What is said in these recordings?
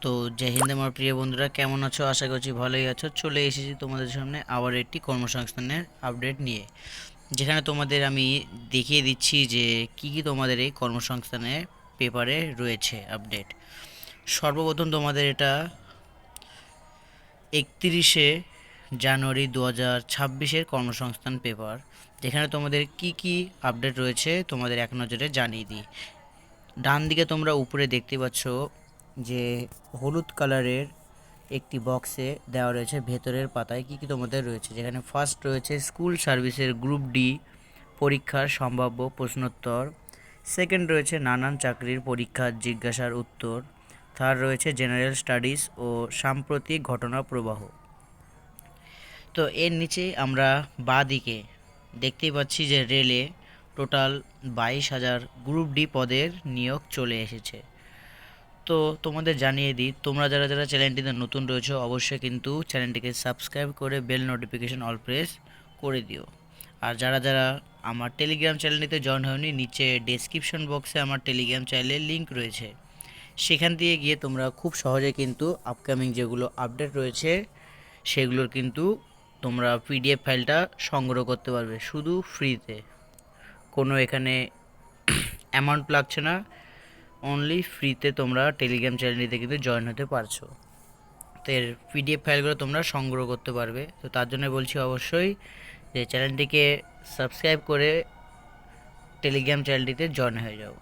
তো জয় হিন্দ আমার প্রিয় বন্ধুরা, কেমন আছো? আশা করছি ভালোই আছো। চলে এসেছি তোমাদের সামনে আবার একটি কর্মসংস্থানের আপডেট নিয়ে, যেখানে তোমাদের আমি দেখিয়ে দিচ্ছি যে কি কি তোমাদের এই কর্মসংস্থানের পেপারে রয়েছে আপডেট। সর্বপ্রথম তোমাদের এটা 31শে জানুয়ারি 2026-এর কর্মসংস্থান পেপার, যেখানে তোমাদের কি কি আপডেট রয়েছে তোমাদের এক নজরে জানিয়ে দিই। ডান দিকে তোমরা উপরে দেখতে পাচ্ছ যে হলুদ কালারের একটি বক্সে দেওয়া রয়েছে ভেতরের পাতায় কি কি তোমাদের রয়েছে, যেখানে ফার্স্ট রয়েছে স্কুল সার্ভিসের গ্রুপ ডি পরীক্ষার সম্ভাব্য প্রশ্নোত্তর। সেকেন্ড রয়েছে নানান চাকরির পরীক্ষার জিজ্ঞাসার উত্তর। থার্ড রয়েছে জেনারেল স্টাডিজ ও সাম্প্রতিক ঘটনা প্রবাহ। তো এর নিচে আমরা বাঁ দিকে দেখতেই পাচ্ছি যে রেলে টোটাল 22,000 গ্রুপ ডি পদের নিয়োগ চলে এসেছে। তো তোমাদের জানিয়ে দিই, তোমরা যারা যারা চ্যানেলটিতে নতুন রয়েছে অবশ্যই কিন্তু চ্যানেলটিকে সাবস্ক্রাইব করে বেল নোটিফিকেশন অল প্রেস করে দিও। আর যারা যারা আমার টেলিগ্রাম চ্যানেলটিতে জয়েন হয়নি, নিচে ডেসক্রিপশন বক্সে আমার টেলিগ্রাম চ্যানেলের লিঙ্ক রয়েছে, সেখান দিয়ে গিয়ে তোমরা খুব সহজে কিন্তু আপকামিং যেগুলো আপডেট রয়েছে সেগুলোর কিন্তু তোমরা পিডিএফ ফাইলটা সংগ্রহ করতে পারবে শুধু ফ্রিতে। কোনো এখানে অ্যামাউন্ট লাগছে না, অনলি ফ্রিতে তোমরা টেলিগ্রাম চ্যানেলটিতে কিন্তু জয়েন হতে পারছো। তো এর পিডিএফ ফাইলগুলো তোমরা সংগ্রহ করতে পারবে। তো তার জন্য বলছি অবশ্যই যে চ্যানেলটিকে সাবস্ক্রাইব করে টেলিগ্রাম চ্যানেলটিতে জয়েন হয়ে যাও।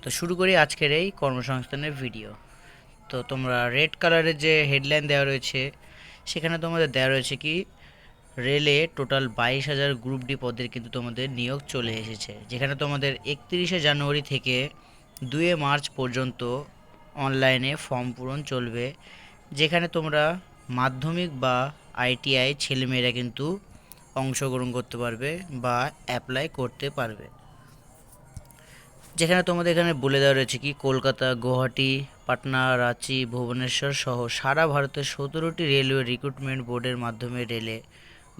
তো শুরু করি আজকের এই কর্মসংস্থানের ভিডিও। তো তোমরা রেড কালারের যে হেডলাইন দেওয়া রয়েছে সেখানে তোমাদের দেওয়া রয়েছে কি রেলে টোটাল 22,000 গ্রুপ ডি পদের কিন্তু তোমাদের নিয়োগ চলে এসেছে, যেখানে তোমাদের 31শে জানুয়ারি থেকে 2 মার্চ পর্যন্ত অনলাইনে ফর্ম পূরণ চলবে, যেখানে তোমরা মাধ্যমিক বা আইটিআই ছেলেমেয়েরা কিন্তু অংশগ্রহণ করতে পারবে বা অ্যাপ্লাই করতে পারবে। যেখানে তোমাদের এখানে বলে দেওয়া রয়েছে কি কলকাতা, গুয়াহাটি, পাটনা, রাঁচি, ভুবনেশ্বর সহ সারা ভারতের 17টি রেলওয়ে রিক্রুটমেন্ট বোর্ডের মাধ্যমে রেলে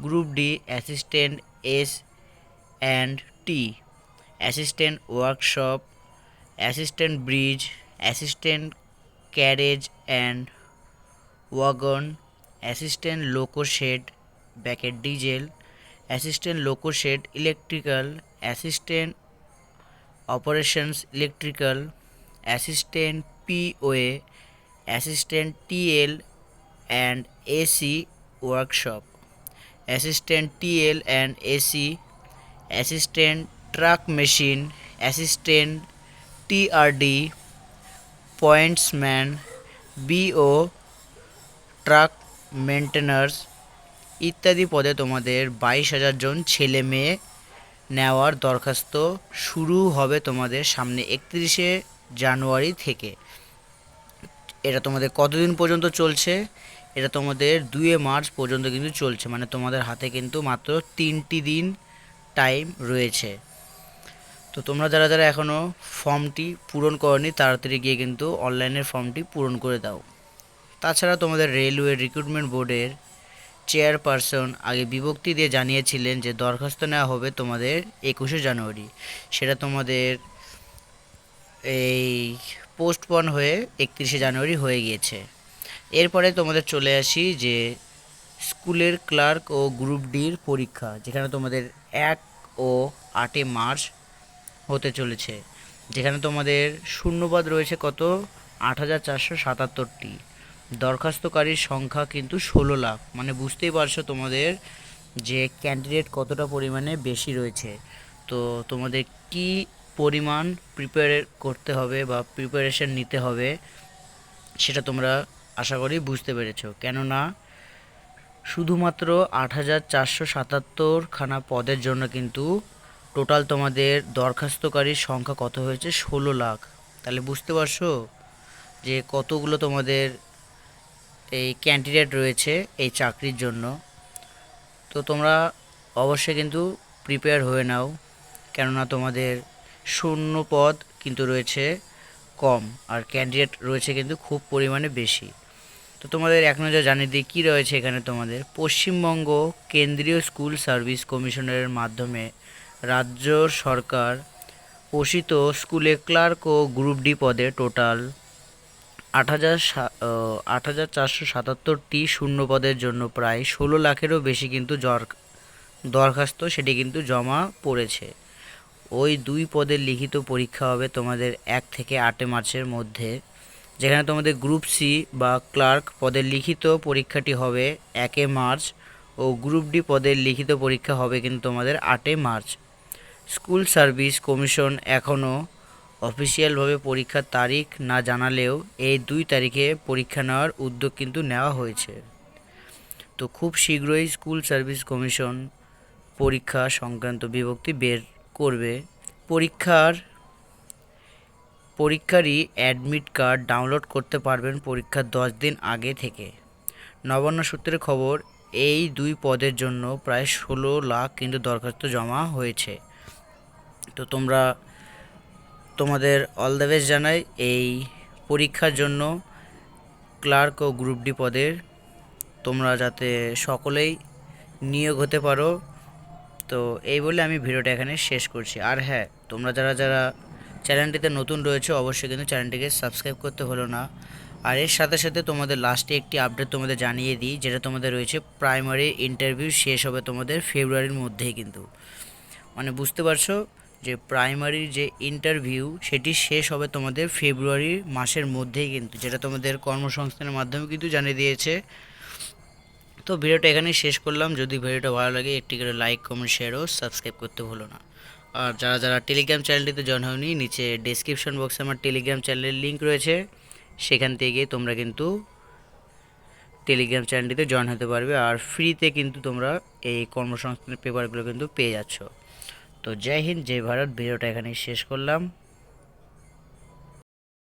group D assistant S and T, assistant workshop, assistant bridge, assistant carriage and wagon, assistant loco shed ব্যাকেট diesel, assistant loco shed electrical, assistant operations electrical, assistant POA, assistant TL and AC workshop, assistant TL and AC, assistant track machine, assistant TRD, pointsman, BO, track maintainers ইত্যাদি পদে তোমাদের 22,000 জন ছেলে মেয়ে নেওয়ার দরখাস্ত শুরু হবে তোমাদের সামনে 31শে জানুয়ারি থেকে। এটা তোমাদের কতদিন পর্যন্ত চলছে? এটা তোমাদের 2 মার্চ পর্যন্ত কিন্তু চলছে, মানে তোমাদের হাতে কিন্তু মাত্র 3টি দিন টাইম রয়েছে। তো তোমরা যারা যারা এখনও ফর্মটি পূরণ করনি তাড়াতাড়ি গিয়ে কিন্তু অনলাইনের ফর্মটি পূরণ করে দাও। তাছাড়া তোমাদের রেলওয়ে রিক্রুটমেন্ট বোর্ডের চেয়ারপারসন আগে বিভক্তি দিয়ে জানিয়েছিলেন যে দরখাস্ত নেওয়া হবে তোমাদের 21শে জানুয়ারি, সেটা তোমাদের এই পোস্টপন হয়ে 31শে জানুয়ারি হয়ে গিয়েছে। এরপরে তোমাদের চলে আসি যে স্কুলের ক্লার্ক ও গ্রুপ ডির পরীক্ষা, যেখানে তোমাদের 1 ও 8 মার্চ হতে চলেছে, যেখানে তোমাদের শূন্যপদ রয়েছে কত 8,477টি, দরখাস্তকারীর সংখ্যা কিন্তু 16 লাখ, মানে বুঝতেই পারছো তোমাদের যে ক্যান্ডিডেট কতটা পরিমাণে বেশি রয়েছে। তো তোমাদের কি পরিমাণ প্রিপেয়ার করতে হবে বা প্রিপারেশন নিতে হবে সেটা তোমরা আশা করি বুঝতে পেরেছো, কেননা শুধুমাত্র 8,477খানা পদের জন্য কিন্তু টোটাল তোমাদের দরখাস্তকারীর সংখ্যা কত হয়েছে 16 লাখ। তাহলে বুঝতে পারছো যে কতগুলো তোমাদের এই ক্যান্ডিডেট রয়েছে এই চাকরির জন্য। তো তোমরা অবশ্যই কিন্তু প্রিপেয়ার হয়ে নাও, কেননা তোমাদের শূন্য পদ কিন্তু রয়েছে কম আর ক্যান্ডিডেট রয়েছে কিন্তু খুব পরিমাণে বেশি। তো তোমাদের এক নজর জানিয়ে দিই কী রয়েছে এখানে। তোমাদের পশ্চিমবঙ্গ কেন্দ্রীয় স্কুল সার্ভিস কমিশনের মাধ্যমে রাজ্য সরকার পোষিত স্কুলে ক্লার্ক ও গ্রুপ ডি পদে টোটাল আট হাজার 477টি শূন্য পদের জন্য প্রায় 16 লাখেরও বেশি কিন্তু দরখাস্ত সেটি কিন্তু জমা পড়েছে। ওই দুই পদের লিখিত পরীক্ষা হবে তোমাদের 1 থেকে 8 মার্চের মধ্যে, যেখানে তোমাদের গ্রুপ সি বা ক্লার্ক পদের লিখিত পরীক্ষাটি হবে 1 মার্চ ও গ্রুপ ডি পদের লিখিত পরীক্ষা হবে কিন্তু তোমাদের 8 মার্চ। স্কুল সার্ভিস কমিশন এখনও অফিসিয়ালভাবে পরীক্ষার তারিখ না জানালেও এই 2 তারিখে পরীক্ষা নেওয়ার উদ্যোগ কিন্তু নেওয়া হয়েছে। তো খুব শীঘ্রই স্কুল সার্ভিস কমিশন পরীক্ষা সংক্রান্ত বিজ্ঞপ্তি বের করবে। পরীক্ষারই অ্যাডমিট কার্ড ডাউনলোড করতে পারবেন পরীক্ষার 10 দিন আগে থেকে। নবান্ন সূত্রের খবর, এই দুই পদের জন্য প্রায় 16 লাখ কিন্তু দরখাস্ত জমা হয়েছে। তো তোমাদের অল দ্য বেস্ট জানাই এই পরীক্ষার জন্য, ক্লার্ক ও গ্রুপ ডি পদের। তোমরা যাতে সকলেই নিয়োগ হতে পারো। তো এই বলে আমি ভিডিওটা এখানে শেষ করছি। আর হ্যাঁ, তোমরা যারা যারা চ্যানেলটিতে নতুন রয়েছে অবশ্যই কিন্তু চ্যানেলটিকে সাবস্ক্রাইব করতে হলো না। আর এর সাথে সাথে তোমাদের লাস্টে একটি আপডেট তোমাদের জানিয়ে দিই, যেটা তোমাদের রয়েছে প্রাইমারি ইন্টারভিউ শেষ হবে তোমাদের ফেব্রুয়ারির মধ্যেই কিন্তু, মানে বুঝতে পারছো যে প্রাইমারির যে ইন্টারভিউ সেটি শেষ হবে তোমাদের ফেব্রুয়ারি মাসের মধ্যেই কিন্তু, যেটা তোমাদের কর্মসংস্থানের মাধ্যমে কিন্তু জানিয়ে দিয়েছে। তো ভিডিওটা এখানেই শেষ করলাম। যদি ভিডিওটা ভালো লাগে একটি করে লাইক, কমেন্ট, শেয়ার ও সাবস্ক্রাইব করতে ভুলো না। আর যারা যারা টেলিগ্রাম চ্যানেলটিতে জয়েন হয়নি, নিচে ডেসক্রিপশন বক্সে আমার টেলিগ্রাম চ্যানেলের লিঙ্ক রয়েছে, সেখান থেকে তোমরা কিন্তু টেলিগ্রাম চ্যানেলটিতে জয়েন হতে পারবে। আর ফ্রিতে কিন্তু তোমরা এই কর্মসংস্থানের পেপারগুলো কিন্তু পেয়ে যাচ্ছ। তো জয় হিন্দ, জয় ভারত। ভিডিওটা এখানেই শেষ করলাম।